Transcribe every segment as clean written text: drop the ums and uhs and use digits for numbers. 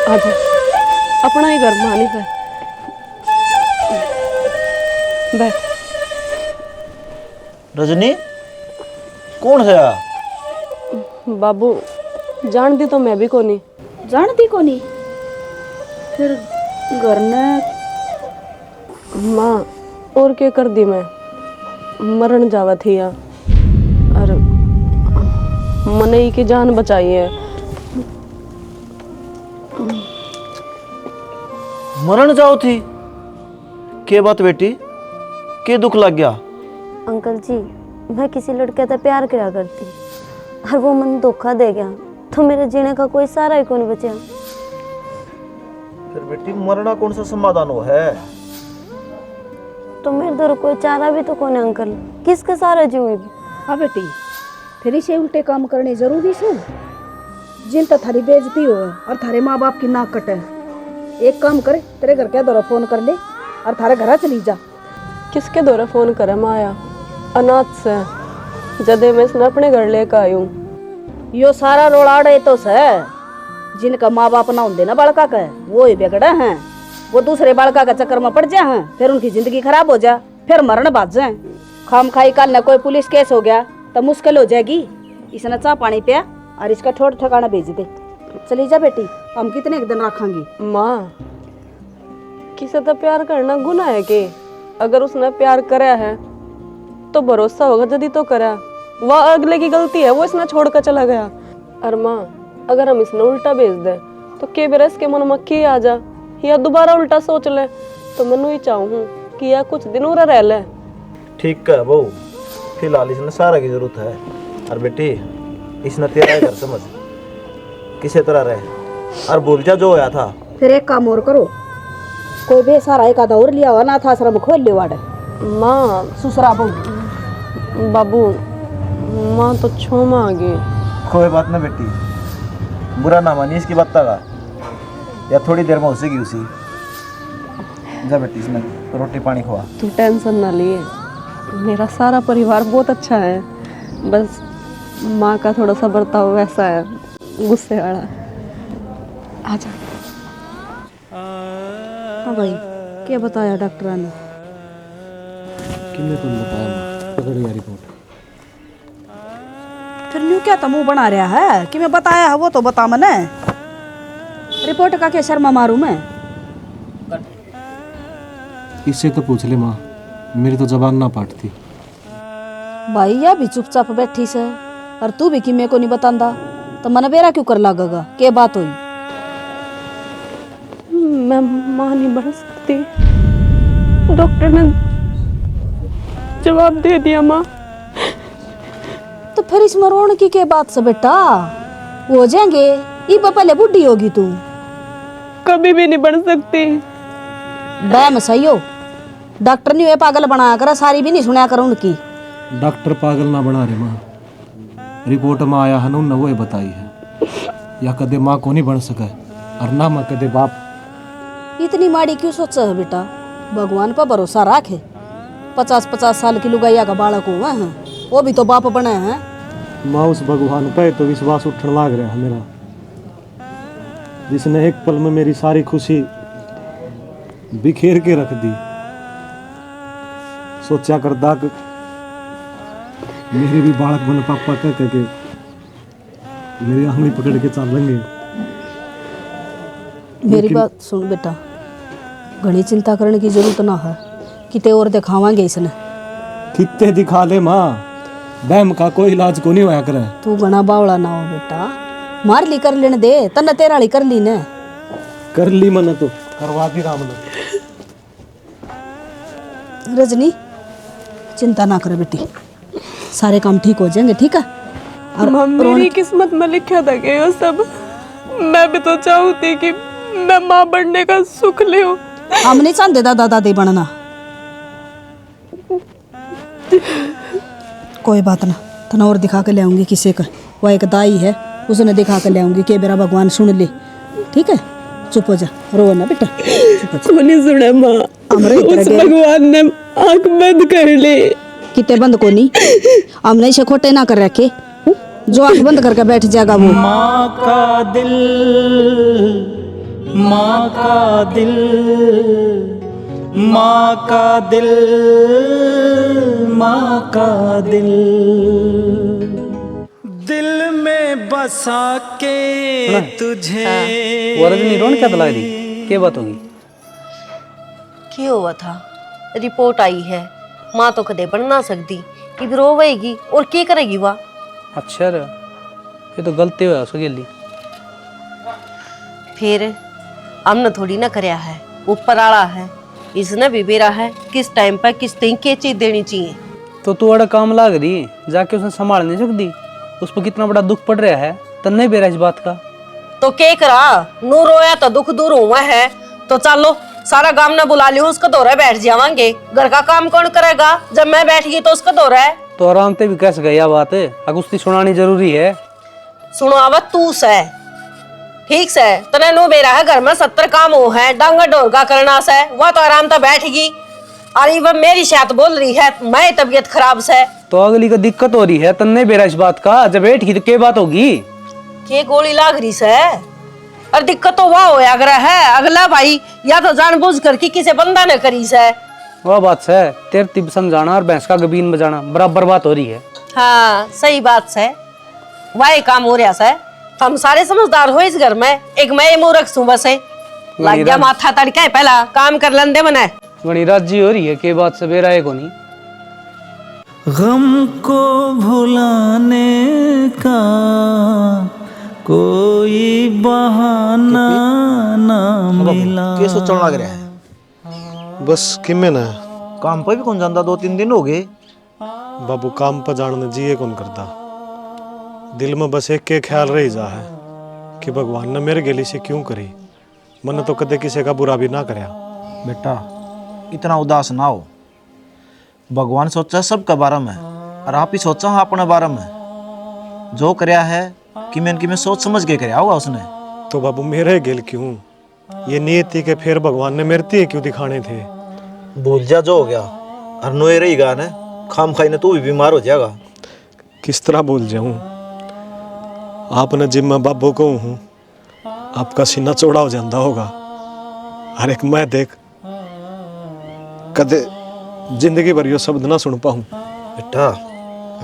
आजा, अपना ही घर मानी पे बैठ। रजनी कौन है? बाबू जानती तो मैं भी कोनी। जानती कोनी? फिर घर ने माँ और क्या कर दी मैं, मरण जावा थी या और मने ही की जान बचाई है। मरण जाओ थी? के बात बेटी, के दुख लग गया? अंकल जी, मैं किसी लड़के से प्यार किया करती और वो मन धोखा दे गया तो मेरे जीने का कोई सहारा ही कौन बचा। फिर बेटी मरना कौन सा समाधान हो है? तो मेरे दर कोई चारा भी तो कौन है अंकल, किसके सहारे जीऊँ? हाँ बेटी, फिर इसे उल्टे काम करने जरूरी से जिन तो थारी बेइज्जती हो और थारे माँ बाप की नाक कटे। एक काम करे, तेरे घर के दौरा फोन कर ले और थारे घर चली जा। किसके दौरे फोन करे माया? अनाथ से जदे मैं इसने अपने घर लेकर आई हूँ। यो सारा रोलाड़े तो से जिनका माँ बाप ना होंगे ना बालका का, वो ही बिगड़े हैं। वो दूसरे बालका के चक्कर में पड़ जाए हैं, फिर उनकी जिंदगी खराब हो जाए, फिर मरण बाज जाए। खाम खाई कल न कोई पुलिस केस हो गया तो मुश्किल हो जाएगी। इसने चाह पानी पिया और इसका ठोड़ ठिकाना भेज दे। चली जा बेटी, हम कितने एक दिन रखेंगे। माँ किसी से प्यार करना गुनाह है कि? अगर उसने प्यार कराया है तो भरोसा होगा जदी तो करा। वह अगले की गलती है, वो इसने छोड़ कर चला गया। और माँ अगर हम इसने उल्टा भेज दे तो के बेरस के मन में के आ जा या दोबारा उल्टा सोच ले, तो मनु ही चाहूँ कि यह कुछ दिन और रह ले। ठीक है बहू, फिलहाल इसने सारा की जरूरत है। और बेटी इसने तेरा घर समझ किसी तरह रहे और भूल जा जो होया था। फिर एक काम और करो, कोई बेसहारा एक आधा और लिया हुआ अनाथ आश्रम खोल ले वाड़े। माँ सुसरा बाबू, माँ तो क्षमा आ गई। कोई बात ना बेटी, बुरा ना मानी इसकी बात का, या थोड़ी देर में उसी की उसी। जा बेटी इसमें रोटी पानी खवा। तू टेंशन ना लिए, मेरा सारा परिवार बहुत अच्छा है। बस माँ का थोड़ा सा बर्ताव वैसा है, गुस्से वाला। आजा। हाँ भाई, क्या बताया डॉक्टर ने? किन्ने को बताया? पकड़ यार रिपोर्ट। फिर न्यू क्या तो मुंह बना रहा है कि मैं बताया है वो तो बता मने। रिपोर्ट का क्या शर्मा मारूं मैं? इससे तो पूछ ले माँ, मेरी तो जबान ना पाटती। भाई या भी चुपचाप बैठी से और तू भी कि मेरे को नहीं बतांदा तो मन बेरा क्यों कर लागेगा? के बात हुई? मैं माँ नहीं बन सकती, डॉक्टर ने जवाब दे दिया। माँ तो फिर इसमें रोने की क्या बात से बेटा? हो जाएंगे, ये पहले बुढ़ी होगी तू। कभी भी नहीं बन सकती। बैम सही हो, डॉक्टर ने ये पागल बनाया कर, सारी भी नहीं सुना कर उनकी। डॉक्टर पागल ना बना रहे माँ, रिपोर्ट में आया है ना वो बताई है। या कदे माँ को नहीं बन सका और ना माँ कदे बाप। इतनी माड़ी क्यों सोचा है बेटा? भगवान पर भरोसा रखे। 50-50 साल की लुगाइया का बालक हुआ है, वो भी तो बाप बने हैं। माँ उस भगवान पे तो विश्वास उठने लग रहा है मेरा, जिसने एक पल में मेरी सारी खुशी बिखेर के रख दी। सोचा करदा कि मेरे भी बालक बन पापा कह के मेरी आंगली पकड़ के चल लेंगे। मेरी बात सुन बेटा, घनी चिंता करने की जरूरत ना है, किते और दिखावांगे इसने। कितने दिखा ले माँ, बैम का कोई इलाज को नहीं होया करे। तू घना बावड़ा ना हो बेटा, मार ली कर लेने दे, तन्ने तेराली कर ली ने। कर ली मन तो करवा दी राम ने। रजनी चिंता ना करे बेटी, सारे काम ठीक हो जाएंगे, ठीक है? और मेरी किस्मत में लिखा था कि ये सब। मैं भी तो चाहती कि मैं माँ बनने का सुख ले। हम नहीं चाहते दादा दादी बनना। कोई बात ना, तना और दिखा के ले आऊंगी किसी का। वो एक दाई है, उसने दिखा के ले आऊंगी कि मेरा भगवान सुन ले, ठीक है? चुप हो जा, रो ना बेटा। नहीं सुना माँ, उस भगवान ने आंख बंद कर ली। कितने बंद को नहीं, हमने इसे खोटे ना कर रखे। जो आंख बंद करके बैठ जाएगा वो। माँ का दिल माँ का दिल, माँ का दिल, माँ का दिल, दिल में बसा के तुझे। वो रजनी रोन क्या तला रही, क्या बात होगी? क्या हुआ था? रिपोर्ट आई है, माँ तो कदे बन ना सकती, कि फिर रोवेगी और क्या करेगी वह? अच्छा रे, ये तो गलती हुआ उसके लिए। फिर हमने थोड़ी ना करया है, ऊपर आला है, इसने भी बेरा है किस टाइम पर किस दिन क्या चीज देनी चाहिए। तो तू बड़ा काम लाग रही, जाके उसने संभाल नहीं सकती? उस पर कितना बड़ा दुख पड़ रहा है, तन्ने बेरा इस बात का। तो क्या करा, नू रोया तो दुख दूर हुआ है। तो चलो सारा गांव ने बुला लियो, उसका दौरा बैठ जावांगे। घर का काम कौन करेगा? जब मैं बैठ गई तो उसका दौरा है। तो आराम से भी कैसे गया बात है, अगर उसकी सुनानी जरूरी है। सुनो आवत तू से ठीक से, तने नो बेरा है घर में 70 काम हो है, डांगा डोर का करना से, वह तो आराम से बैठ गई। अरे वह मेरी शायद बोल रही है, मैं तबीयत खराब से। तो अगली को दिक्कत हो रही है, तन्ने बेरा इस बात का, जब बैठ गई तो क्या बात होगी? के गोली लाग रही से? और दिक्कत तो वह होया कर है, अगला भाई या तो जानबूझ कर कि किसी बंदा ने करी से। वह बात से तेरतीब समझाना और भैंस का गबीन बजाना बराबर बात हो रही है। हाँ सही बात से, वही काम हो रहा से। हम सारे समझदार हो इस घर में, एक मैं मूर्ख हूँ बस। लग गया माथा तड़का है, पहला काम कर लेंदे मने। बड़ी राजी हो रही है के बात से, बेरा है को नहीं। गम को भुलाने का कोई बहाना ना मिला। क्या सोचने लग रहा है? बस किमें ना काम पे भी कौन जाता, 2-3 दिन हो गए। बाबू काम पर जाने जिए कौन करता। दिल में बस एक के ख्याल रही जा है कि भगवान ने मेरे गेली से क्यों करी। मन तो कदे किसी का बुरा भी ना करया। बेटा इतना उदास ना हो, भगवान सोचा सबका बारे में और आप ही सोचा हाँ अपने बारे में। जो करया है कि मैं सोच समझ के करया होगा उसने। तो बाबू मेरे गेल क्यों? ये नियति के फिर भगवान ने मेरे तीर क्यों दिखाने थे? भूल जा जो हो गया, और नोए रही गा ने खाम खाई ने तू भी बीमार हो जाएगा। किस तरह भूल जाऊं? आपने जिम में बाबू को हूँ, आपका सीना चौड़ा हो जाता होगा। हर एक मैं देख कदे जिंदगी भर यो शब्द ना सुन पाऊं। बेटा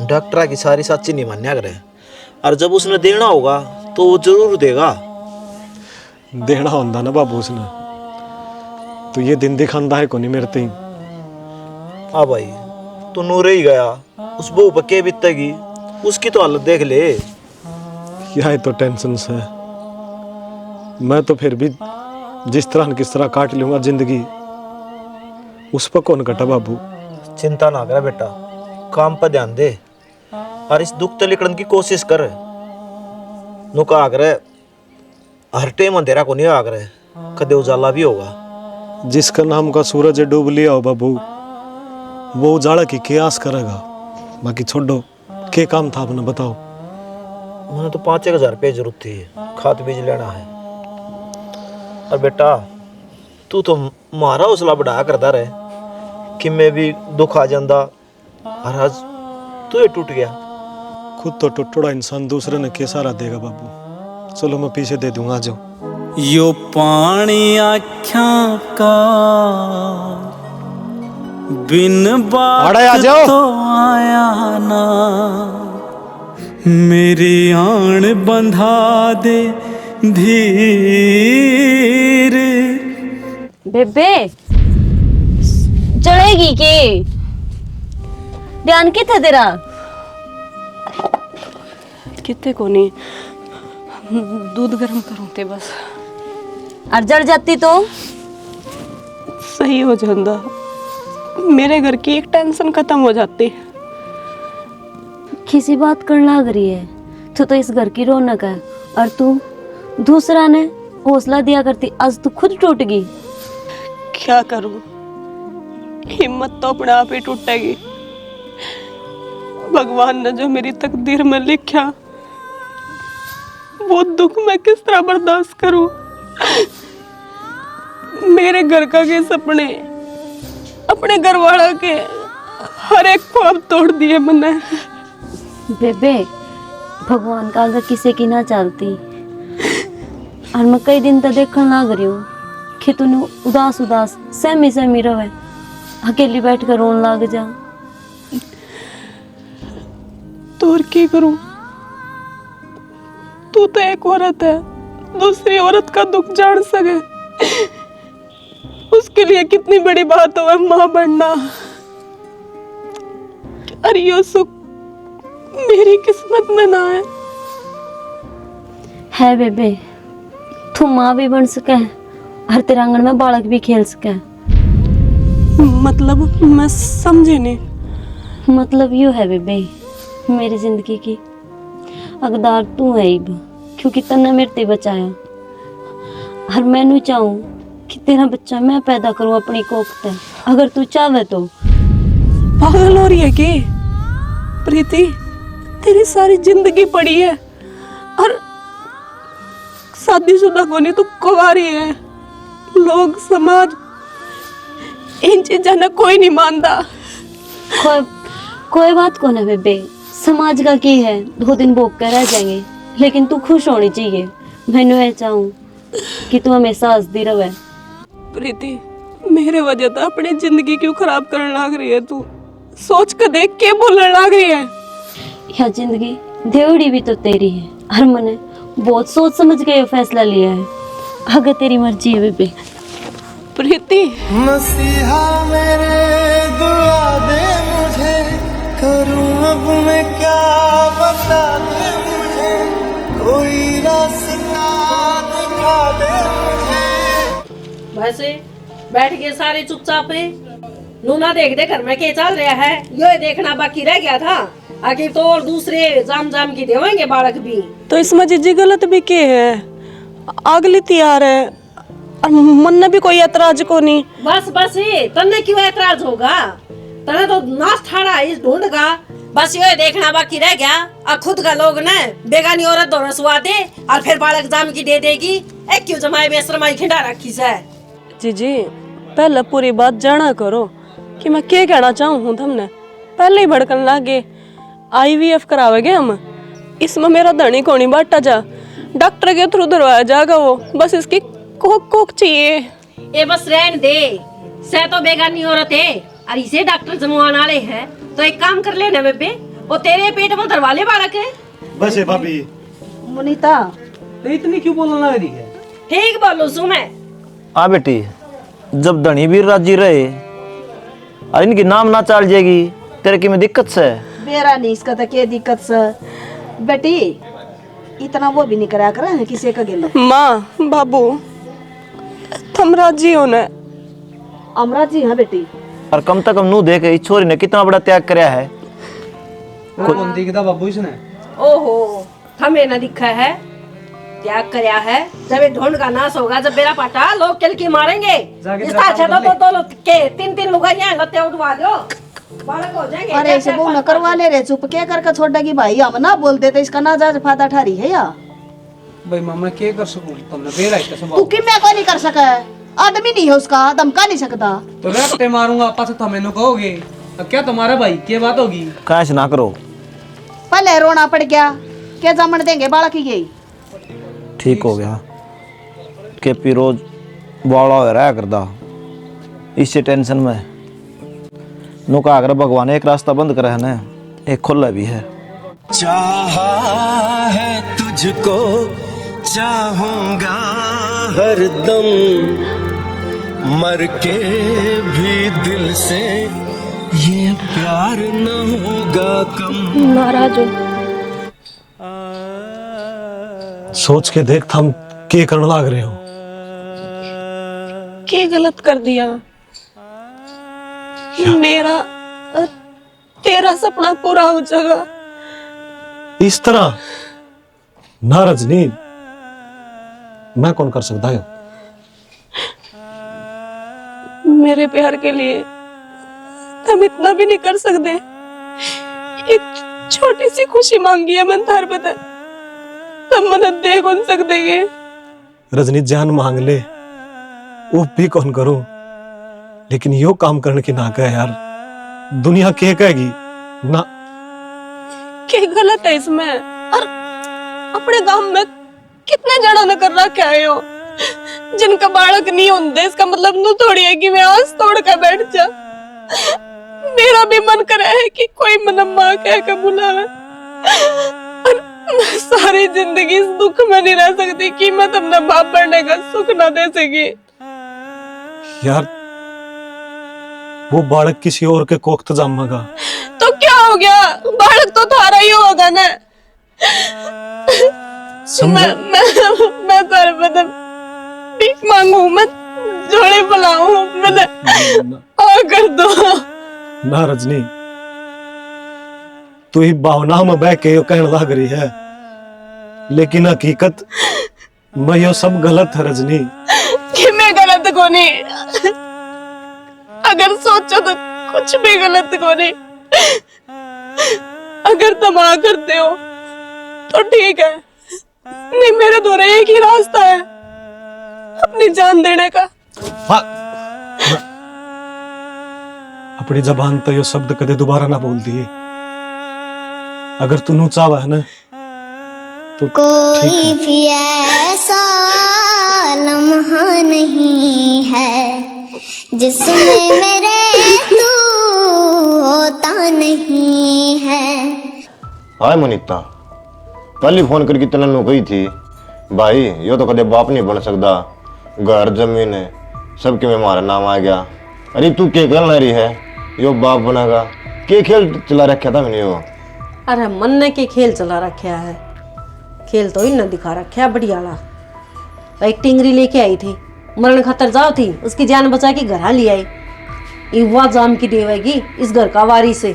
डॉक्टर की सारी सच्ची नहीं मान्या करे, और जब उसने देना होगा तो वो जरूर देगा। देना होता ना बाबू उसने, तो ये दिन दिखांदा है कोनी मेरे तीन। हाँ भाई तू नूरे ही गया, उस बहू पर के बीतेगी, उसकी तो हालत देख ले। यह तो टेंशन से मैं तो फिर भी जिस तरह किस तरह काट लूंगा जिंदगी, उस पर कौन कटा बाबू। चिंता ना कर बेटा, काम पर ध्यान दे और इस दुख से निकलने की कोशिश कर। नुका आगरे हर टाइम अंधेरा को नहीं आगरे, कदे उजाला भी होगा। जिसका नाम का सूरज डूब लिया हो बाबू, वो उजाला की क्या करेगा। बाकी छोड़ो, क्या काम था आपने बताओ। मैंने तो 5-1000 रुपये जरूरत थी, खाद बीज लेना है। और बेटा तू तो मारा हौसला बढ़ाया करता रहे कि मैं भी दुख आ जाता, और आज तू ये टूट गया। खुद तो टुटड़ा इंसान दूसरे ने क्या सहारा देगा बाबू। चलो मैं पीछे दे दूंगा, आ जाओ। यो पानी आँखों का बिन बात तो आया ना, मेरी आन बंधा दे धीर। बेबे चढ़ेगी के? ध्यान किथे तेरा? कितने को नहीं, दूध गर्म करूँ ते बस। और जड़ जाती तो सही हो जाता, मेरे घर की एक टेंशन खत्म हो जाती। किसी बात कर लाग रही है, तू तो इस घर की रौनक है, और तू दूसरा ने हौसला दिया करती, आज तू खुद टूट गई। क्या करूं, हिम्मत तो अपने आप ही टूटेगी। भगवान ने जो मेरी तकदीर में लिखा, वो दुख मैं किस तरह बर्दाश्त करूं। मेरे घर का के सपने, अपने घर वाला के हर एक ख्वाब तोड़ दिए मैंने। बेबे भगवान का आगे किसी की ना चलती। और मैं कई दिन तक देखने लग रही हूँ कि तूने उदास उदास सहमी सहमी रहे, अकेली बैठ कर रोन लग जा। तो और क्या करूं? तू तो एक औरत है, दूसरी औरत का दुख जान सके, उसके लिए कितनी बड़ी बात हो माँ बनना। अरे यो सुख मेरी किस्मत में ना है बेबे, तू माँ भी बन सके और तेरे आंगन में बालक भी खेल सके। मतलब मैं समझी नहीं। मतलब यूँ है बेबे, मेरी जिंदगी की हकदार तू है इब, क्योंकि तन्ने मेरे ते बचाया। और मैनू चाहूँ कि तेरा बच्चा मैं पैदा करूँ अपनी कोख ते, अगर तू चाहे तो। पागल हो रही है कि प्रीति? तेरी सारी जिंदगी पड़ी है और शादीशुदा को नहीं, तू कुंवारी है। लोग समाज इन चीज़ों ने कोई नहीं मानता। कोई बात को ना बेबे, समाज का की है, 2 दिन भोग कर रह जाएंगे, लेकिन तू खुश होनी चाहिए। मैनू ये चाहूँ कि तू हमेशा हंसती रहे। प्रीति, मेरे वजह तो अपनी जिंदगी क्यों खराब करने लग रही है? तू सोच के देख के बोलने लग रही है। यह जिंदगी देवड़ी भी तो तेरी है, और मैंने बहुत सोच समझ के ये फैसला लिया है। अगर तेरी मर्जी है बेबे। प्रीति, मसीहा मेरे दुआ दे मुझे, करूं अब मैं क्या, बता दे मुझे, कोई रास्ता दिखा दे मुझे। वैसे बैठ गए सारे चुपचाप रे। नूना देख दे घर में क्या चल रहा है, यो देखना बाकी रह गया था। आगे तो और दूसरे जाम जाम की देवेंगे बालक भी। तो इसमें जीजी गलत भी के है? अगली तैयार है और मन ने भी कोई ऐतराज को नहीं। बस बस ये तन्ने क्यों ऐतराज होगा? तने तो नाश ठाड़ा इस ढूंढ का। बस ये देखना बाकी रह गया। और खुद का लोग ने बेगानी औरत दो रसवा दे और फिर बालक जाम की दे देगी। एक क्यों जमाए बेशरमाई खिंडा रखी से। जीजी, पहले पूरी बात जाना करो कि मैं क्या कहना चाहूँ हूँ। तुमने पहले ही भड़कन लागे। IVF करावेगे हम, इसमें मेरा धनी कोनी बांटा जा, डॉक्टर के थ्रू दरवाया जाएगा वो। बस इसकी कोक कोक चाहिए। ये बस रहन दे, से तो बेगानी औरत है और इसे डॉक्टर जमवान वाले हैं। तो एक काम कर लेना बेबे, वो तेरे पेट में धरवा ले बालक है। बस है भाभी। मुनीता, तो इतनी क्यों बोलने लग रही है? ठीक बोलू सु मैं। हाँ बेटी, जब धनी भी राजी रहे और इनकी नाम ना चल जाएगी, तेरे की में दिक्कत से मेरा नहीं इसका तो क्या दिक्कत से बेटी, इतना वो भी नहीं करा कर है किसी का गिला। माँ बाबू, तुम राजी हो ना? अमरा जी हाँ बेटी। और कम से कम नू देख इस छोरी ने कितना बड़ा त्याग कराया है। कौन दिखता बाबू इसने? ओहो, हमें ना दिखा है त्याग करया है। जब ये ढूंढ का नाश होगा, जब मेरा पाटा लोग किल की मारेंगे। इसका अच्छा तो के 3 लुगाइयां लत्ते उठवा दो, बालक हो जाएंगे। अरे ऐसे वो न करवा ले रे, चुप क्या करके छोड़ेगी भाई? हम ना बोलते तो इसका ना जाज फायदा ठारी है या भाई मामा क्या कर सकूं? तुमने बेरा है कैसे? तू कि मैं कोई नहीं कर सका, आदमी नहीं है उसका, धमका नहीं सकता। तो रट्टे मारूंगा पास तो मैंने कहोगे। अब क्या तुम्हारा भाई क्या बात होगी? कैश ना करो, पहले रोना पड़ गया, क्या जमन देंगे बालक ही यही। ठीक हो गया के पी रोज बाड़ा रहा करदा, इससे टेंशन में नुका अगर भगवान एक रास्ता बंद करे है ना, एक खुला भी है। चाहा है तुझको, चाहूंगा हरदम, मर के भी दिल से ये प्यार न होगा कम। नाराज हो? सोच के देख थम के करने लग रहे हो। क्या गलत कर दिया? मेरा तेरा सपना पूरा हो जाएगा। इस तरह ना रजनी, मैं कौन कर सकता है? मेरे प्यार के लिए हम इतना भी नहीं कर सकते। एक छोटी सी खुशी मांगी है मन थार बता, तब मदद दे कौन सकते हैं? रजनी जान मांग ले, वो भी कौन करूं, लेकिन यो काम करने की ना कहे यार, दुनिया क्या कहेगी ना। क्या गलत है इसमें? और अपने गांव में कितने जड़ा ने कर रखा है यो जिनका बालक नहीं होते इसका मतलब नू थोड़ी है कि मैं आस तोड़ कर बैठ जा। मेरा भी मन करे है कि कोई मन माँ कह के बुलावे, और मैं सारी जिंदगी इस दुख में नहीं रह सकती कि मैं अपना बाप बनने का सुख ना दे सकी। यार वो बालक किसी और के कोख जमेगा तो क्या हो गया, बालक तो थारा ही होगा ना। मैं तारे बदन भीख मांगू, मैं जोड़े बुलाऊं, मैंने कर दो ना रजनी, तू ही भावना में बह के यो कहने लग रही है, लेकिन हकीकत मैं यो सब गलत है रजनी। कि मैं गलत को नहीं, अगर सोचो तो कुछ भी गलत को नहीं। अगर तुम आ करते हो तो ठीक है, नहीं मेरे द्वारा एक ही रास्ता है, अपनी जान देने का। हाँ। अपनी जबान तो यो शब्द कदे दोबारा ना बोल दिए। अगर तू नू चाहवा है ना तो कोई भी ऐसा लम्हा नहीं है जिसमें मेरे तू होता नहीं है। हाय मुनीता, कल ही फोन करके तनन्नू कही थी भाई यो तो कदे बाप नहीं बन सकता, घर जमीन है सबके में हमारा नाम आ गया। अरे तू क्या कर रही है, यो बाप बनेगा, के खेल चला रखा था मैंने यो। अरे मन ने के खेल चला रखा है, खेल तो इन दिखा रखा है बढ़िया वाला। एक टिंगरी लेके आई थी, मरण खतर जाओ थी, उसकी जान बचा के घर ले आई। युवा जाम की देवेगी इस घर का वारी से।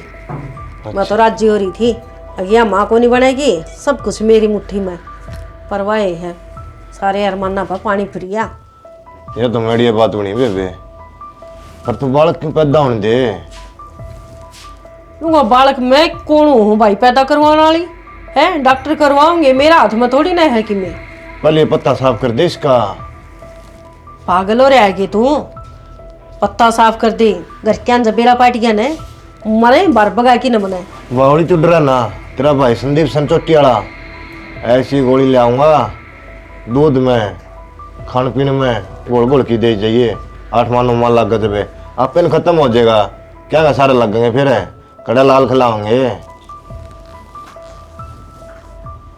मैं तो राजी हो रही थी, अगिया माँ को नहीं बनेगी, सब कुछ मेरी मुट्ठी में। परवाह है सारे अरमाना पर पानी फिरिया। ये तो मेरी बात बनी बेबे, पर तू बालक क्यों पैदा होने दे। वो बालक मैं कौन हूँ भाई पैदा करवाने वाली है, डॉक्टर करवाओगे, मेरा हाथ में थोड़ी ना है कि मैं। पहले पत्ता साफ कर दे इसका। पागल हो रहा है कि तू, पत्ता साफ कर दे, घर के अंदर बेड़ा पाट गया ने मरे बार बगा की न बने। बावड़ी तू डरा ना, तेरा भाई संदीप संचोटी वाला ऐसी गोली ले आऊंगा, दूध में खान पीने में गोल गोल की दे जाइए, 8 9 लग गए आप पेन खत्म हो जाएगा। क्या का सारे लगेंगे फिर कड़ा लाल खिलाओगे।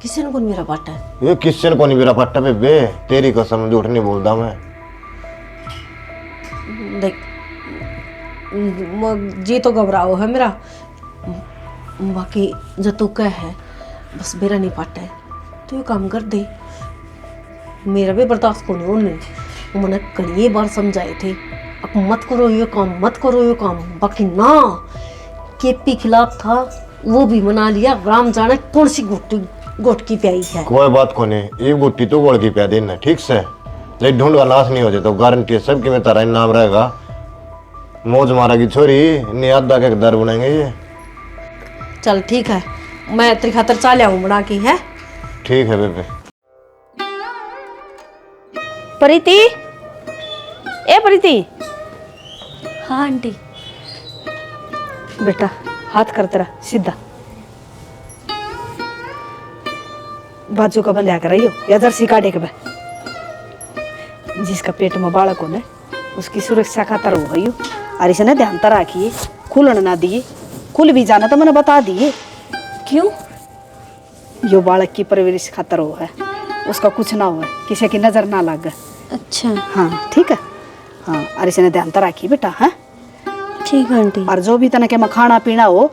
किसी ने कौन मेरा पाटा है, ये किससे को नहीं मेरा पट्टा बेबे, तेरी कसम झूठ नहीं बोलता मैं। देख जी तो घबराओ है मेरा, बाकी जो तू कह है बस मेरा नहीं पाटा है, तो ये काम कर दे, मेरा भी बर्दाश्त को नहीं होने। मैंने कई बार समझाए थे अब मत करो ये काम, मत करो ये काम, बाकी ना केपी खिलाफ था वो भी मना लिया। राम जाने कौन सी गोटकी प्याई है। कोई बात को नहीं, एक गुट्टी तो गोल की प्या देना ठीक से, लेकिन ढूंढ का नाश नहीं हो जाए तो गारंटी है सबके में तारा नाम रहेगा। मौज मारा की छोरी नियादा के दर बनाएंगे ये। चल ठीक है, मैं तेरी खातर चाल आऊं बना के है। ठीक है बेबे। प्रीति, ए प्रीति। हाँ आंटी। बेटा हाथ कर तेरा सीधा, बाजू का बंद कर रही हो या जर्सी काटे के बे। जिसका पेट में बालक हो उसकी सुरक्षा खातर हो गई हो, और इसे ध्यान तो रखिए, खुलन ना दिए, खुल भी जाना तो मैंने बता दिए। क्यों? यो बालक की परवरिश खातर हो है, उसका कुछ ना हो, किसी की नजर ना लगे। अच्छा हाँ ठीक है, हाँ और इसे ध्यान तो रखिए बेटा। हाँ ठीक है आंटी। और जो भी तना के मैं खाना पीना हो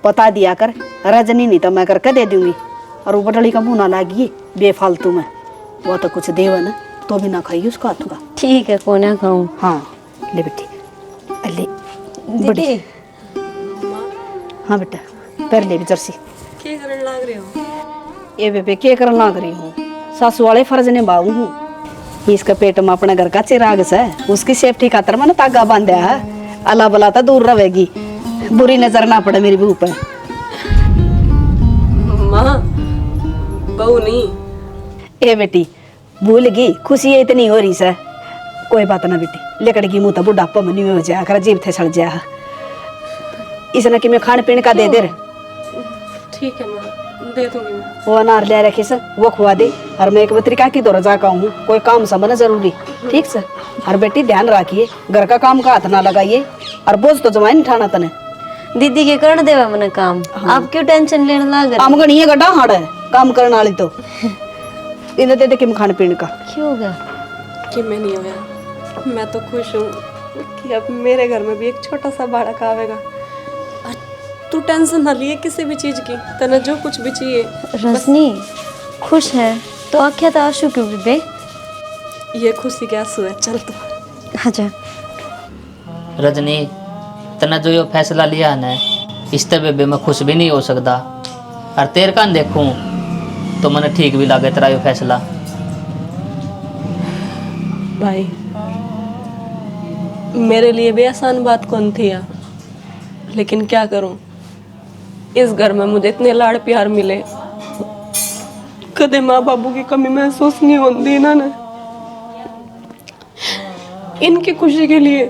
बता दिया कर, रजनी नहीं तो मैं करके दे दूंगी। और वो बटली का मुंह ना लागिए बेफालतू में, वो तो कुछ देव ना तो भी ना खाइए उसका हाथ का। ठीक है कौन ना खाऊं। हाँ ले बेटी, ले बड़ी। हाँ बेटा पैर ले भी जर्सी। क्या करने लग रहे हो? ये बेबे क्या करने लग रही हूँ, सासू वाले फर्ज निभाऊ हूँ। इसका पेट में अपने घर का चिराग से उसकी सेफ्टी खातर मैंने तागा बांधा है, अला बला तो दूर रहेगी, बुरी नजर ना पड़े मेरी बहू पर। माँ बहू नहीं। ए बेटी भूल गई, खुशी इतनी हो रही से। कोई बात ना बेटी, लेकड़ की मुँह तो बुढ़ापा में नहीं हो जाया कर, जीभ थे सड़ जाया। इसने कि मैं खाने पीने का दे दे रहे। ठीक है माँ, दे दूंगी मैं। वो अनार ले रखे सर, वो खुआ दे। और मैं एक बतरी की दौरा जा हूँ, कोई काम समझना जरूरी। ठीक सर। और बेटी ध्यान रखिए, घर का काम का हाथ ना लगाइए, और बोझ तो जमा नहीं ठाना तने। दीदी के कर देवा मैंने काम, आप क्यों टेंशन लेने लग काम गणी है गड्ढा हाड़ है काम करने वाली तो। इन्हें दे दे किम खाने पीने का। क्यों हो गया? कि मैं नहीं होया, मैं तो खुश हूँ कि अब मेरे घर में भी एक छोटा सा बालक आवेगा। और तू टेंशन ना लिए किसी भी चीज की, तने जो कुछ भी चाहिए। रजनी खुश है तो आख्या तो आंसू क्यों बेबे? ये खुशी के आंसू है। चल तू अच्छा रजनी, तना जो यो फैसला लिया है ना, इस तरह भी मैं खुश भी नहीं हो सकता। और तेरे कान देखूं तो मैंने ठीक भी लगे तेरा यो फैसला। भाई मेरे लिए भी आसान बात कौन थी यार, लेकिन क्या करूं, इस घर में मुझे इतने लाड़ प्यार मिले, कदे माँ बाबू की कमी महसूस नहीं होती इन्होंने। इनकी खुशी के लिए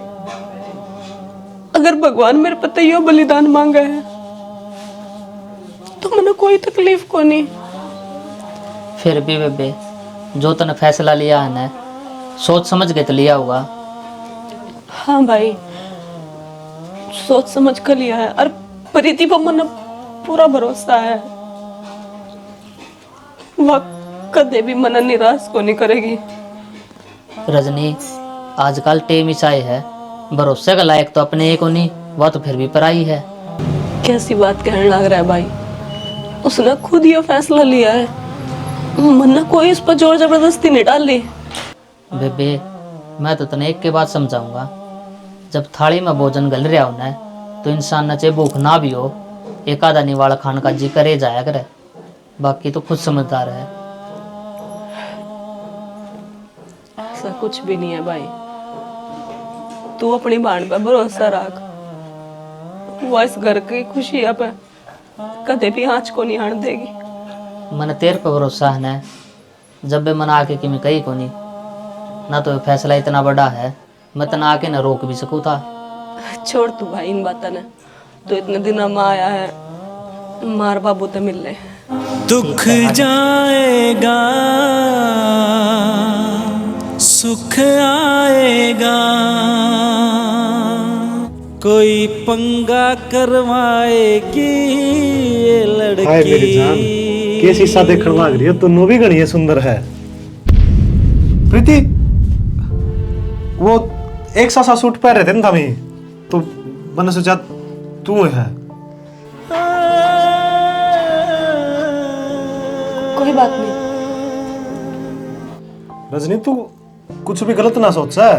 अगर भगवान मेरे पता यो बलिदान मांगा है तो मैंने कोई तकलीफ को नहीं। फिर भी बेबे, जो तूने फैसला लिया है ना, सोच समझ के तो लिया होगा। हाँ भाई, सोच समझ कर लिया है, और प्रीति पर मन पूरा भरोसा है, वह कदे भी मन निराश को नहीं करेगी। रजनी, आजकल टेम ईसाई है, भरोसे का लायक तो अपने एक नहीं, वह तो फिर भी पराई है। कैसी बात कहने लग रहा है भाई, उसने खुद ये फैसला लिया है, मन कोई इस पर जोर जबरदस्ती नहीं डाली। बेबे, मैं तो तने एक के बात समझाऊंगा, जब थाली में भोजन गल रहा हो ना, तो इंसान न चाहे भूख ना भी हो, एक आधा निवाला खान का जी करे जाया करे, बाकी तो खुद समझदार है। ऐसा कुछ भी नहीं है भाई, तू अपनी बाण पे भरोसा रख, वो इस घर की खुशी पे कदे भी आँच को नहीं आने देगी। मन तेरे पे भरोसा है ना, जब भी मन आके कि मैं कही को नहीं ना, तो फैसला इतना बड़ा है, मैं तना आके ना रोक भी सकूँ था। छोड़ तू भाई इन बातों ने, तो इतने दिनों में आया है, मार बाबू तो मिल ले। दुख जाएगा सुख आएगा, कोई पंगा करवाएगी ये लड़की। हाय मेरी जान, कैसी सा देखने लग रही है, तो नो भी गणी सुंदर है। प्रीति, वो एक सा सूट पहन रहे थे ना तभी, तो मैंने सोचा तू है। कोई बात नहीं रजनी, तू कुछ भी गलत ना सोच है,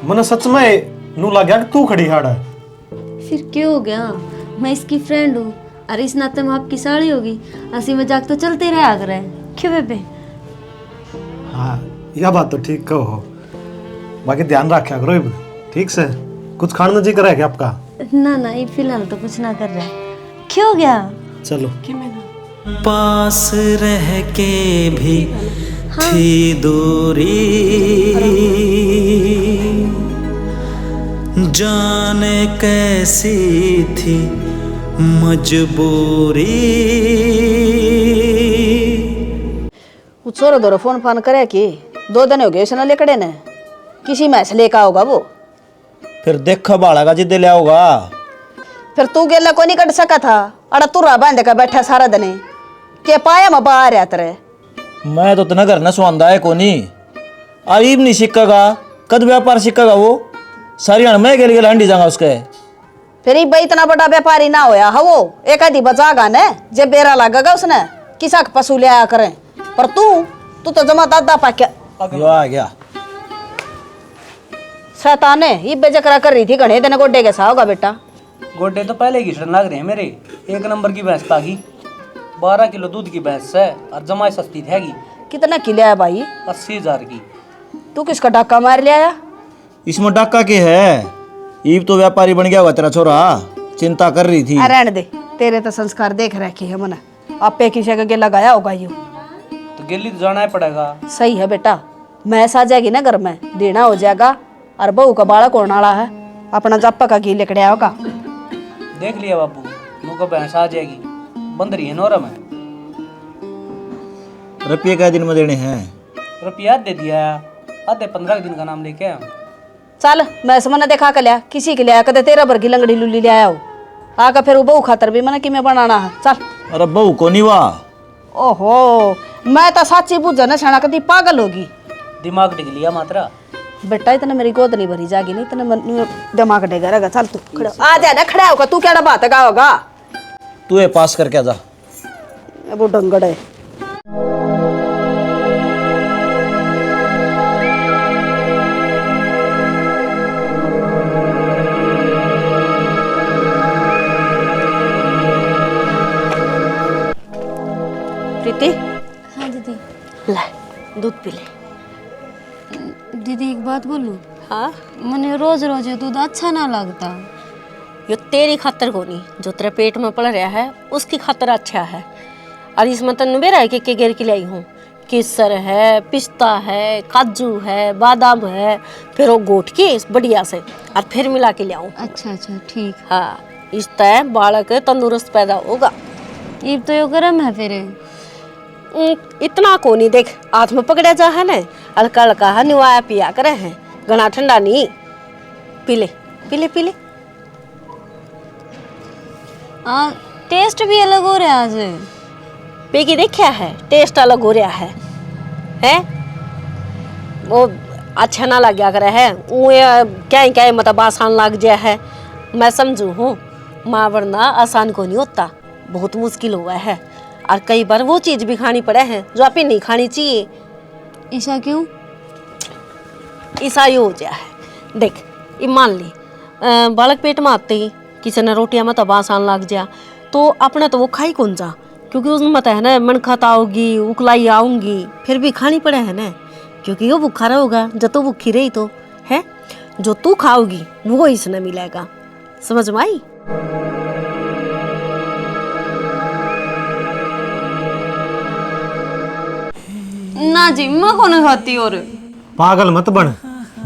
मैंने सच में नू लग गया कि तू खड़ी हाड़ है। फिर क्यों हो गया? मैं इसकी फ्रेंड हूँ, अरे इस नाते में आपकी साड़ी होगी, हंसी मजाक तो चलते रहे आग रहे। क्यों बेबे? हाँ, यह बात तो ठीक कहो, बाकी ध्यान रखा करो इब, ठीक से। कुछ खाने जी करे क्या आपका? ना ना, ये फिलहाल तो कुछ ना कर रहा है। क्यों हो गया? चलो। पास रह के भी थी दूरी, जाने कैसी थी मजबूरी। छोरो दोरो फोन फान करे कि 2 दिन हो गए उसने लेकड़े ने, किसी मैच लेका होगा वो। फिर देखा बाड़ा का जिद्दे ले आओगा। फिर तू गेला को नहीं कट सका था, अड़ा तुरा बांध का बैठा सारा दिन के पाया मैं बाहर आ तेरे। मैं तो तना घर न सुहांदा है कोनी, अरीब नहीं सिक्केगा, कद व्यापार सिक्केगा वो, सारी हण मैं गेल हंडी जाऊंगा उसके। फिर ये इतना बड़ा व्यापारी ना होया है वो, एक आधी बचागा ने, जब बेरा लगेगा उसने किसा का पशु ले आया करे। पर तू तो जमा दादा पाक्या यो आ गया शैतान है, ये बेजकरा कर रही थी घने दिन गोड्डे के सा होगा बेटा। गोड्डे तो पहले घिसड़न लग रहे हैं मेरे, 1 नंबर की भैंस तागी, 12 किलो दूध की भैंस है, और जमाई सस्ती थेगी। कितना किलो है भाई? 80,000 की। तू किसका डाका मार लिया? इसमें डाका के है, ईब तो व्यापारी बन गया हुआ तेरा छोरा, चिंता कर रही थी। रहने दे, तेरे तो संस्कार देख रखे है मना, आपे किसी का गेला गाया होगा यू तो गेली तो जाना ही पड़ेगा। सही है बेटा, मैस आ जाएगी ना घर में, देना हो जाएगा, और बहू का बालक होने वाला है, अपना जापा का घी लेकर होगा। देख लिया बाबू, मुझको भैंस आ जाएगी, बंद रही है नौरा में। रुपये कै दिन में देने हैं? रुपया दे दिया, आधे 15 दिन का नाम लेके आया। चल मैं मैंने देखा कर लिया किसी के लिया कदे तेरा भर की लंगड़ी लुल्ली ले आया हो आकर फिर वो बहू खातर भी मैंने कि मैं बनाना है। चल अरे बहू को नहीं वाह। ओहो मैं तो साची बुझा न सना कदी पागल होगी। दिमाग डिग लिया मात्रा। बेटा इतने मेरी गोद नहीं भरी जागी नहीं इतने दिमाग डेगा रहेगा। चल तू खड़ा आ जा ना खड़ा होगा तू क्या बात का होगा तू ये पास करके जा। वो डंगड़ है। प्रीति हाँ दीदी। ले दूध पी ले। दीदी एक बात बोलूं? हाँ मने रोज रोज ये दूध अच्छा ना लगता। यो तेरी खातर को नहीं जो तेरे पेट में पड़ रहा है उसकी खातर अच्छा है। और इसमें तन बेरा है कि गेर के लाई हूँ केसर है पिस्ता है काजू है बादाम है फिर वो गोट के बढ़िया से और फिर मिला के ले आऊँ। अच्छा अच्छा ठीक। हाँ इस तरह बालक तंदुरुस्त पैदा होगा। ये तो यो गरम है फिर। इतना को नहीं देख हाथ में पकड़ा जा है ना हल्का हल्का है निवाया पिया करे हैं घना ठंडा नहीं। पी ले पी ले पी ले। टेस्ट भी अलग हो रहा है आज। पी के देखा है टेस्ट अलग हो रहा है हैं वो अच्छा ना लग गया करे है वो क्या क्या मतलब आसान लग गया है। मैं समझू हूँ माँ वरना आसान को नहीं होता बहुत मुश्किल हुआ है और कई बार वो चीज़ भी खानी पड़े हैं जो आप नहीं खानी चाहिए। ऐसा क्यों? ऐसा ही हो गया है देख ये मान ली बालक पेट में आते ही किसी ने रोटियां में तब आसान लग जाए तो अपना तो वो खाई कौन जा क्योंकि उसमें मत है ना मन खाता होगी उकलाई आऊंगी फिर भी खानी पड़े है ना क्योंकि वो भूखा रहेगा जब तो भूखी रही तो है जो तू खाओगी वो इसने मिलेगा। समझ में आई? ना जी मैं कौन खाती और पागल मत बन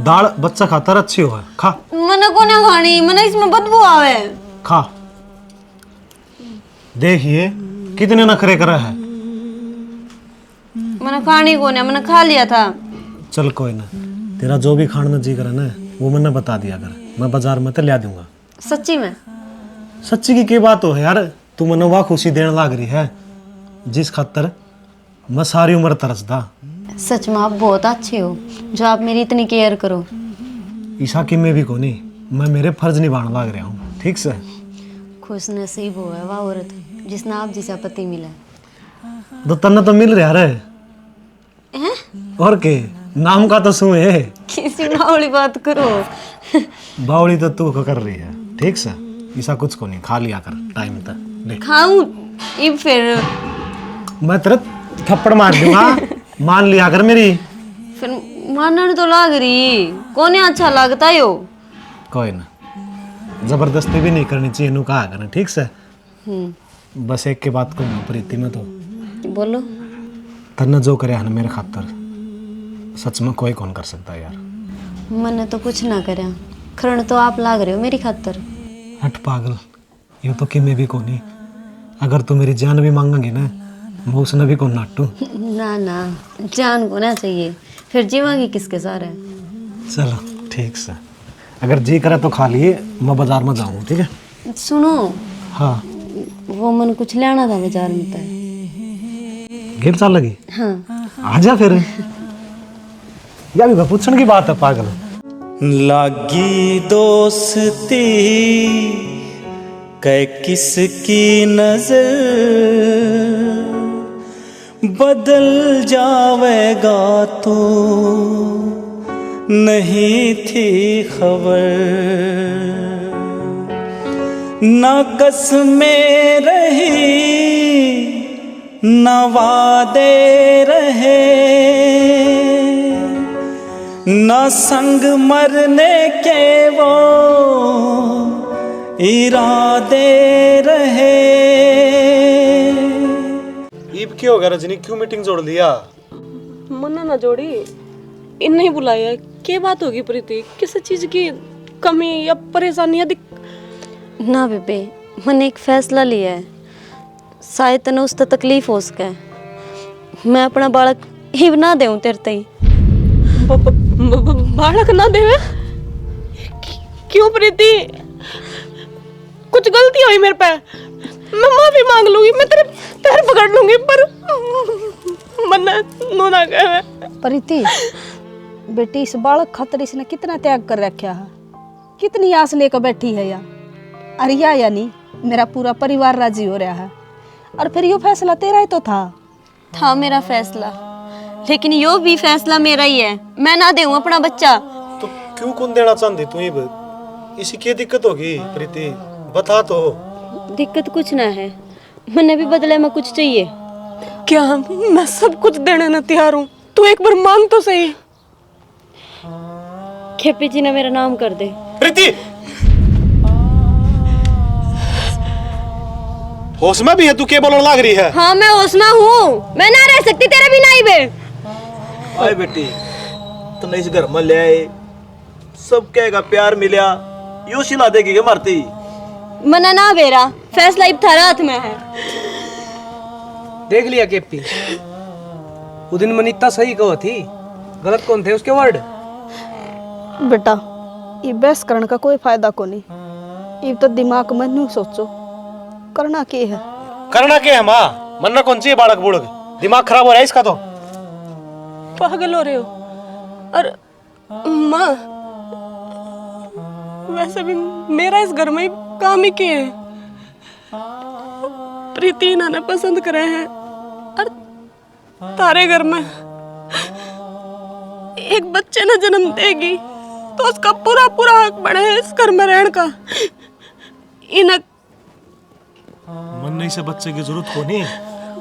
दाल बच्चा खाता है अच्छी हो खा। मैंने कौन खानी मैंने इसमें बदबू आवे। खा देखिए कितने नखरे करा है। मैंने खानी कौन है मैंने खा लिया था। चल कोई ना तेरा जो भी खाना जी करे ना वो मैंने बता दिया कर मैं बाजार में तो लिया दूंगा। सच्ची में? सच्ची की क्या बात हो है यार तू मने वाह खुशी देने लाग रही है जिस खातर मैं सारी उम्र तरसदा। सच में आप बहुत अच्छे हो जो आप मेरी इतनी केयर करो। ईशा की मैं भी को नहीं मैं मेरे फर्ज निभाने लाग रहा हूँ ठीक से। खुश नसीब हो है वाह औरत जिसने आप जैसा पति मिला। तो तन्ने तो मिल रहा है और के नाम का तो सू है किसी नावली बात करो। बावली तो तू को कर रही है ठीक से। ईसा कुछ को नहीं खा लिया कर टाइम तक। खाऊं ये फिर मैं तेरा थप्पड़ मार दूंगा मान लिया कर मेरी। फिर मानने तो लाग रही कोने अच्छा लगता यो। कोई ना जबरदस्ती भी नहीं करनी चाहिए नू कहा करना ठीक से। बस एक के बात कहूँ प्रीति में तो बोलो तन्ने जो करे है मेरे खातर सच में कोई कौन कर सकता यार। मैंने तो कुछ ना करया खरण तो आप लाग रहे हो मेरी खातर। हट पागल यूँ तो कि मैं भी को नहीं अगर तू मेरी जान भी मांगेगी ना मैं उसने भी कौन नाटू। ना ना जान को ना चाहिए फिर जीवांगी किसके सारे। चलो ठीक से अगर जी करे तो खा लिए मैं बाजार में जाऊँ ठीक है। सुनो हाँ वो मन कुछ लेना था बाजार में तो गिर चाल लगी। हाँ आजा फिर या भी पूछने की बात है पागल। लागी दोस्ती कै किसकी नजर बदल जावेगा तो नहीं थी खबर ना कसमें रही ना वादे रहे ना संग मरने के वो इरादे रहे। ईब क्यों हो गया रजनी क्यों मीटिंग जोड़ लिया? मन्ना ना जोड़ी इन नहीं बुलाया क्या बात होगी प्रीति किसी चीज की कमी या परेशानी या ना बेबे मैंने एक फैसला लिया है शायद तने उससे तकलीफ हो सके मैं अपना बालक ही ना देऊं तेरे तई। बालक ना देवे? क्यों प्रीति? कुछ गलती हुई मेरे पे, मैं माफी मांग लूंगी, मैं तेरे पैर पकड़ लूंगी, पर मन्ना नो ना कहे। प्रीति बेटी, इस बालक खातर इसने कितना त्याग कर रखा है, कितनी आस लेकर बैठी है यार। अरिया यानी मेरा पूरा परिवार राजी हो रहा है, और फिर यो फैसला तेरा ही तो था मेरा फैसला, लेकिन यो भी फैसला मेरा ही है। मैं ना देऊं अपना बच्चा। तो क्यों कौन देना चाहती तू ही? इसी की दिक्कत होगी प्रीति, बता तो। दिक्कत कुछ ना है, मैंने भी बदले में कुछ चाहिए। क्या? मैं सब कुछ देने न तैयार हूँ, तू एक बार मांग तो सही। खेपी जी ने मेरा नाम कर दे। प्रीति, होश में भी है तू? क्या बोलने लग रही है? हाँ मैं होश में हूँ, मैं ना रह सकती तेरे बिना ही बे। आए बेटी, तने इस घर में ले आए, सब कहेगा प्यार मिला, यो सिला देगी क्या मारती? मना ना बेरा, फैसला अब थारा हाथ में है। देख लिया केपी, वो दिन मनीता सही कहो थी, गलत कौन थे उसके वर्ड? बेटा, ये बहस करने का कोई फायदा को नहीं। ये तो दिमाग में नहीं सोचो करना के है। करना के है माँ? मरना कौन सी है बालक बूढ़? दिमाग खराब हो रहा है इसका तो। पागल हो रहे हो? और माँ, वैसे भी मेरा इस घर में ही काम ही किए है। प्रीति इन्होंने पसंद करे हैं, और तारे घर में एक बच्चे ने जन्म देगी तो उसका पूरा पूरा हक बने है इस घर में रहने का। इन्हें मन्ने से बच्चे की जरूरत को नहीं, जो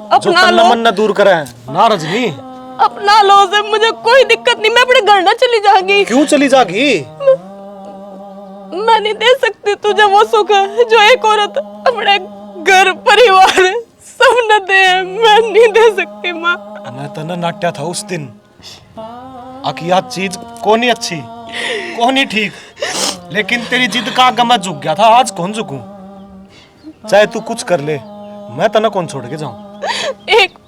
अपना तन्ना लो, मन्ना दूर करे ना रजनी। अपना लो से मुझे कोई दिक्कत नहीं, मैं अपने घर ना चली जाऊंगी। क्यों चली जागी? मैं नहीं दे सकती तुझे वो सुख जो एक औरत अपने घर परिवार सब न दे। मैं नहीं दे सकती माँ। मैं तना नाट्या था उस दिन, आखिर चीज कौन ही अच्छी कौन ही ठीक, लेकिन तेरी जिद का आगे मैं झुक गया था। आज कौन झुकूं? चाहे तू कुछ कर ले, मैं तना कौन छोड़ के जाऊं? एक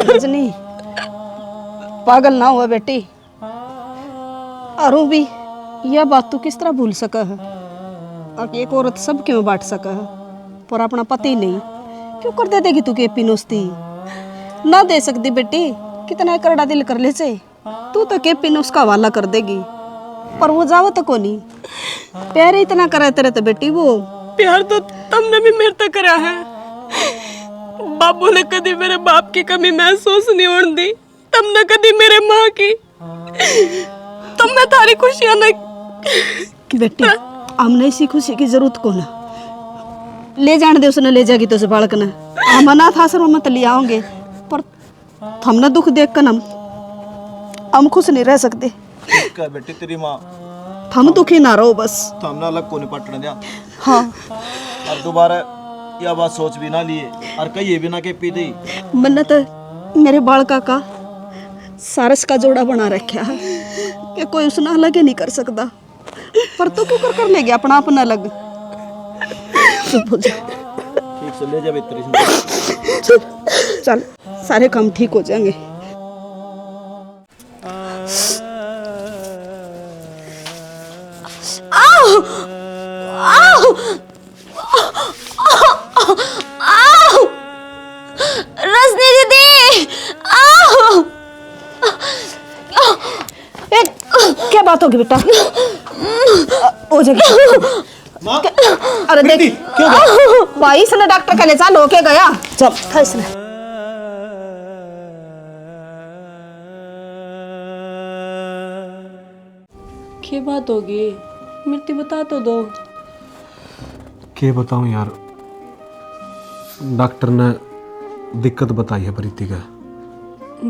रजनी, पागल ना हुआ बेटी। अरु भी यह बात तू किस तरह भूल सका है? अब एक औरत सब क्यों बांट सका है, पर अपना पति नहीं क्यों कर दे देगी तू? के पिनोस्ती ना दे सकती बेटी, कितना करड़ा दिल कर ले से तू तो के पिन उसका हवाला कर देगी, पर वो जाओ तो को नहीं। प्यार इतना करे तेरे तो बेटी, वो प्यार तो तुमने भी मेरे तक करा है। बाबू ने कभी मेरे बाप की कमी महसूस नहीं होने दी, तुमने कभी मेरे माँ की। तुम मैं तारी खुशियां नहीं बेटी, हमने इसी खुशी की जरूरत को ना ले जाने दे, उसने ले जाएगी तो उसे बालक ने। हम अनाथ आश्रम में तो ले आओगे, पर हमने दुख देख कर हम खुश नहीं रह सकते। ठीक है बेटी, तेरी माँ हम दुखी ना रहो बस। तो हमने अलग को नहीं पटने दिया। हाँ, और दोबारा यह बात सोच भी ना लिए और कहिए भी ना के पी दी। मैंने तो मेरे बालका का सारस का जोड़ा बना रखा है कि कोई उसने अलग ही नहीं कर सकता, पर तू क्यों कर ले गया अपना अपना अलग? चुप हो जा, ठीक से ले जा बेहतरी चल चल, सारे काम ठीक हो जाएंगे। रजनी दीदी, आओ। क्या बात होगी बेटा? हो जाएगी। अरे देख, क्यों भाई इसने डॉक्टर के ले चल होके गया। चल था इसने। क्या बात होगी? मिर्ती बता तो दो। क्या बताऊं यार, डॉक्टर ने दिक्कत बताई है प्रीति का।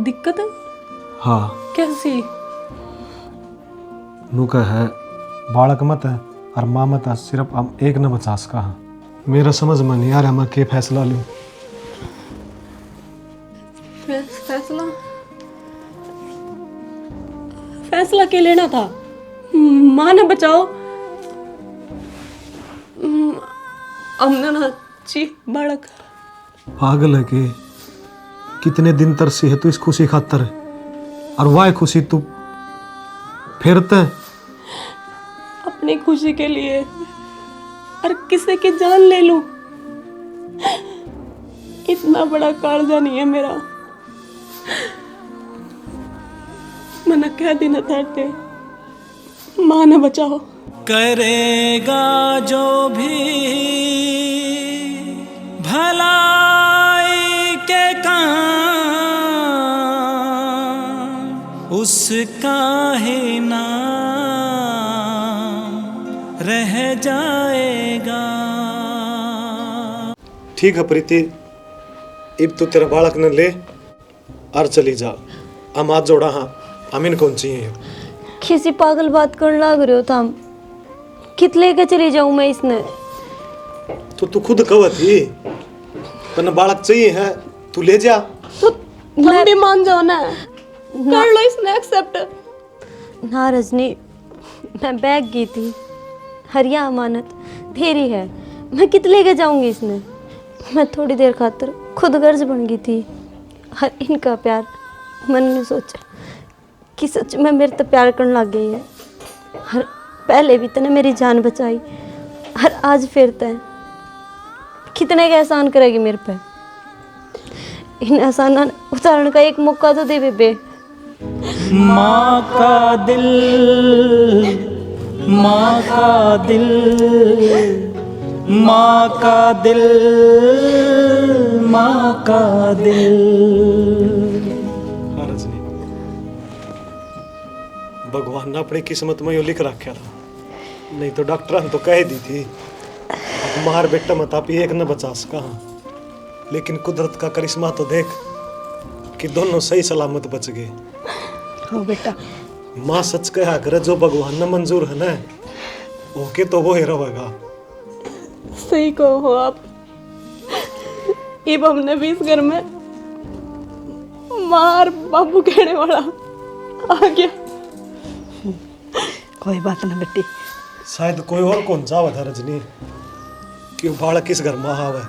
दिक्कत? हाँ, कैसी? नू का है बालक मत है और माँ मत है, सिर्फ हम एक न बचास का है। मेरा समझ में नहीं आ रहा मैं क्या फैसला लूं। फैसला? फैसला क्या लेना था? माँ ने बचाओ, हमने ना ची बालक। पागल है कितने दिन तरसी है तू इस खुशी खातर, और वह खुशी तू फिर तय अपनी खुशी के लिए और किसी की जान ले लूं, इतना बड़ा कालजा नहीं है मेरा। मना कह दिन ठहरते, मां ने बचाओ। करेगा जो भी भलाई के काम, उसका ही नाम रह जाएगा। ठीक है प्रीति, अब तू तेरा बालक न ले और चली जा। हम हाथ जोड़ा, हाँ हम इनको चाहिए। किसी पागल बात करने लग रहे हो तुम। कित लेके चली जाऊं मैं इसने? तो तू खुद कह थी पर बालक चाहिए है, तू ले जा। तो तुम भी मान जाओ ना, कर लो इसने एक्सेप्ट। ना रजनी, मैं बैग गई थी, हरिया अमानत तेरी है, मैं कित लेके जाऊंगी इसने? मैं थोड़ी देर खातर खुद गर्ज बन गई थी, और इनका प्यार मन ने सोचा कि सच में मेरे तो प्यार करने लग गई है। और पहले भी तने मेरी जान बचाई, और आज फिर तय कितने का एहसान करेगी मेरे पे? इन एहसान उतारने का एक मौका तो दे बेबे। माँ का दिल, माँ का दिल, माँ का दिल, माँ का दिल। हाँ रजनी, भगवान ने अपनी किस्मत में यो लिख रखा था, नहीं तो डॉक्टर ने तो कह दी थी मार बेटा मत आप एक न बचा सका। लेकिन कुदरत का करिश्मा तो देख कि दोनों सही सलामत बच गए। हाँ बेटा, माँ सच कहा करे, जो भगवान ने मंजूर है ना ओके तो वो ही रहेगा। सही कहो हो आप। अब हमने भी इस घर में मार बाबू कहने वाला आ गया। कोई बात ना बेटी। शायद कोई और कौन सा था रजनी कि वो बालक इस घर में आवे।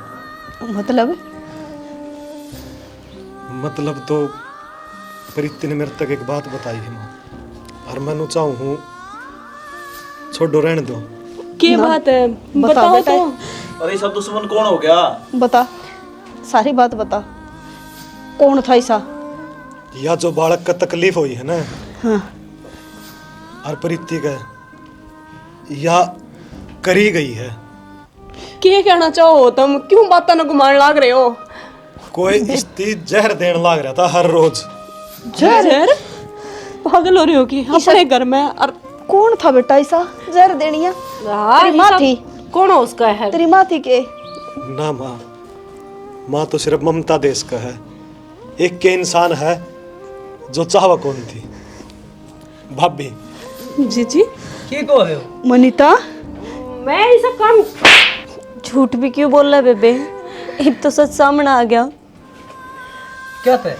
मतलब तो प्रीति ने मेरे तक एक बात बताई है माँ, और मैं चाहूँ हूँ छोड़ो रहने दो। क्या बात है, बताओ तो। अरे सब दुश्मन कौन हो गया? बता, सारी बात बता, कौन था ऐसा? या जो बालक का तकलीफ हुई है ना, हाँ। और प्रीति का या करी गई है। क्या कहना चाहो तुम? क्यों बातों न घुमाने लाग रहे हो? कोई स्त्री जहर देने लग रहा था हर रोज। जहर? पागल हो रही हो कि अपने घर में? और कौन था बेटा ऐसा जहर देनिया? तेरी माँ थी? कौन हो उसका है? तेरी माँ थी के? ना माँ, माँ तो सिर्फ ममता देश का है। एक के इंसान है जो चाहवा कौन थी। भाभी जी जी की को है? मनीता, मैं ये सब काम झूठ भी क्यों बोल रहा है बेबे? अब तो सच सामने आ गया। क्या थे?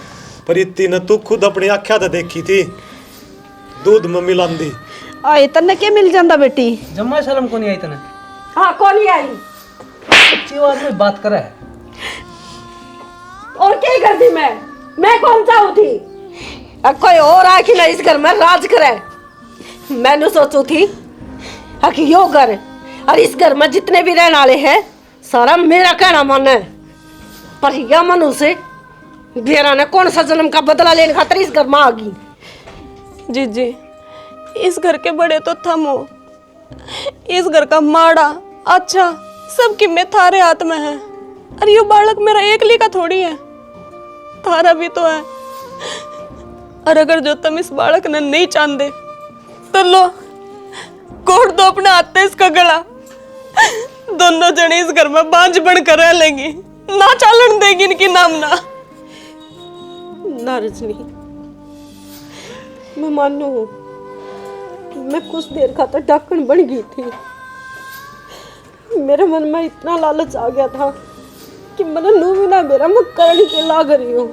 प्रीति ने तू खुद अपनी आँखें तो देखी थी, दूध में मिलांदी। आए तन्ने के मिल जाता बेटी? जम्मा शर्म को नहीं आई तने? हाँ कौन ही आई? सच्ची बात में बात करा है। और क्या कर दी मैं कौन चाहू थी? अब कोई और आके ना इस घर में राज करे। मैंने सोचू थी कि यो घर और इस घर में जितने भी रहने वाले हैं सारा मेरा कहना मन है, पर यह मनु से बेरा ने कौन सा जन्म का बदला लेने खातिर इस घर में आ गई। जी जी, इस घर के बड़े तो थम हो, इस घर का माड़ा अच्छा सब किम्मे थारे हाथ में है। अरे यो बालक मेरा एकली का थोड़ी है, थारा भी तो है। और अगर जो तुम इस बालक ने नहीं चांदे तो लो कोड़ दो अपने हाथ से इसका गला। दोनों जने इस घर में बांझ बनकर रह लेंगी, ना चालन देगी इनकी नाम ना रजनी। मैं मानू हूँ, मैं कुछ देर खातर डाकण बन गई थी। मेरे मन में इतना लालच आ गया था कि मैंने नू भी ना मेरा मैं करने के लाग रही हूँ।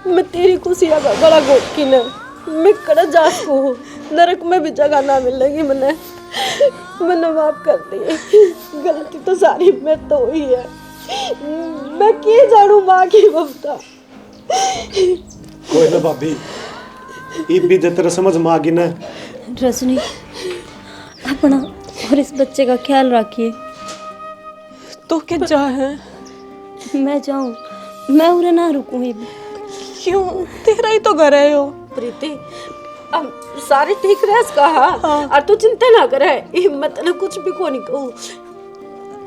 मैं तेरी खुशियाँ का गला घोट की न मैं कड़ा जा सकूँ, नरक में भी जगह ना मिलेगी मैंने। मैंने माफ कर दी, गलती तो सारी मैं तो हुई है। मैं क्या जानू माँ की ममता। कोई ना भाभी, ईब भी तेरा समझ में आ गई ना। रजनी, अपना और इस बच्चे का ख्याल रखिए। तो क्या जा है? मैं जाऊं, मैं उरे ना रुकूं। क्यों? तेरा ही तो घर है यो। प्रीति, अब सारे ठीक रह कहा और तू चिंता ना करे, हिम्मत ना कुछ भी को नहीं कहूँ।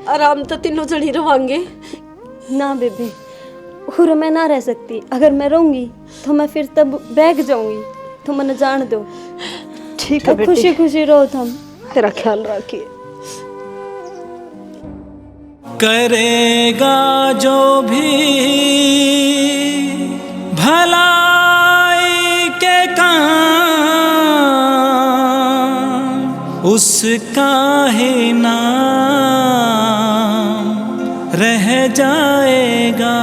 आराम तो तीनों जनी रवांगे। ना बेबे, उरे मैं ना रह सकती। अगर मैं रहूंगी तो मैं फिर तब बैग जाऊंगी। तो मैंने जान दो। ठीक है तो खुशी खुशी रहो तुम। तेरा ख्याल रखिए। करेगा जो भी भलाई के काम, उसका ही नाम रह जाएगा।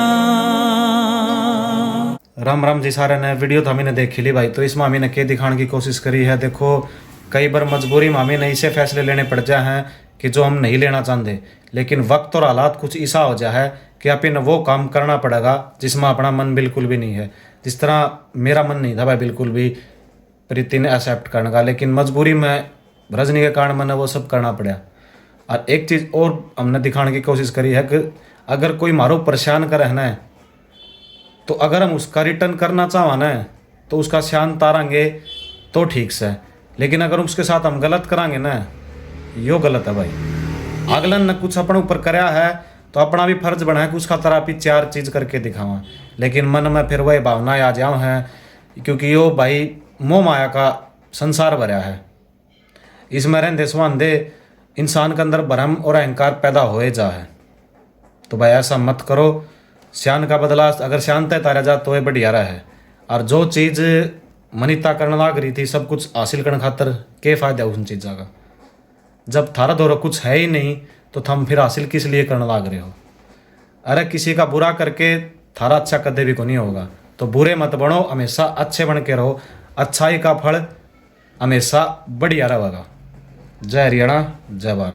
राम राम जी सारे ने। वीडियो तो हमी ने देख ली भाई, तो इसमें हमी ने क्या दिखाने की कोशिश करी है। देखो, कई बार मजबूरी में हमें ऐसे फैसले लेने पड़ जाए हैं कि जो हम नहीं लेना चाहते, लेकिन वक्त और हालात कुछ ऐसा हो जाए है कि अपन वो काम करना पड़ेगा जिसमें अपना मन बिल्कुल भी नहीं है। जिस तरह मेरा मन नहीं था भाई बिल्कुल भी प्रीति ने एक्सेप्ट करने का, लेकिन मजबूरी में रजनी के कारण मैंने वो सब करना पड़ा। और एक चीज़ और हमने दिखाने की कोशिश करी है कि अगर कोई मारो परेशान करे है ना, तो अगर हम उसका रिटर्न करना चाहें ना, तो उसका शान तारांगे तो ठीक से, लेकिन अगर उसके साथ हम गलत करांगे ना, यो गलत है भाई। अगलन ने कुछ अपने ऊपर कराया है तो अपना भी फर्ज बना है कि उसका तरह भी 4 चीज़ करके दिखावा, लेकिन मन में फिर वही भावना आ जाओ है, क्योंकि यो भाई मोह माया का संसार भरा है। इसमें रहते स्वांदे इंसान के अंदर भ्रम और अहंकार पैदा होए जा है। तो भाई ऐसा मत करो। श्यान का बदला अगर शांत तारा जा तो ये बढ़िया रहा है। और जो चीज़ मनीता करने लाग रही थी सब कुछ हासिल करने खातर के फायदा उन चीज़ों का, जब थारा दौरा कुछ है ही नहीं तो थम फिर हासिल किस लिए करने लाग रहे हो। अरे किसी का बुरा करके थारा अच्छा कदे भी को नहीं होगा, तो बुरे मत बनो, हमेशा अच्छे बन के रहो। अच्छाई का फल हमेशा बढ़िया रहेगा। जय हरियाणा, जय भारत।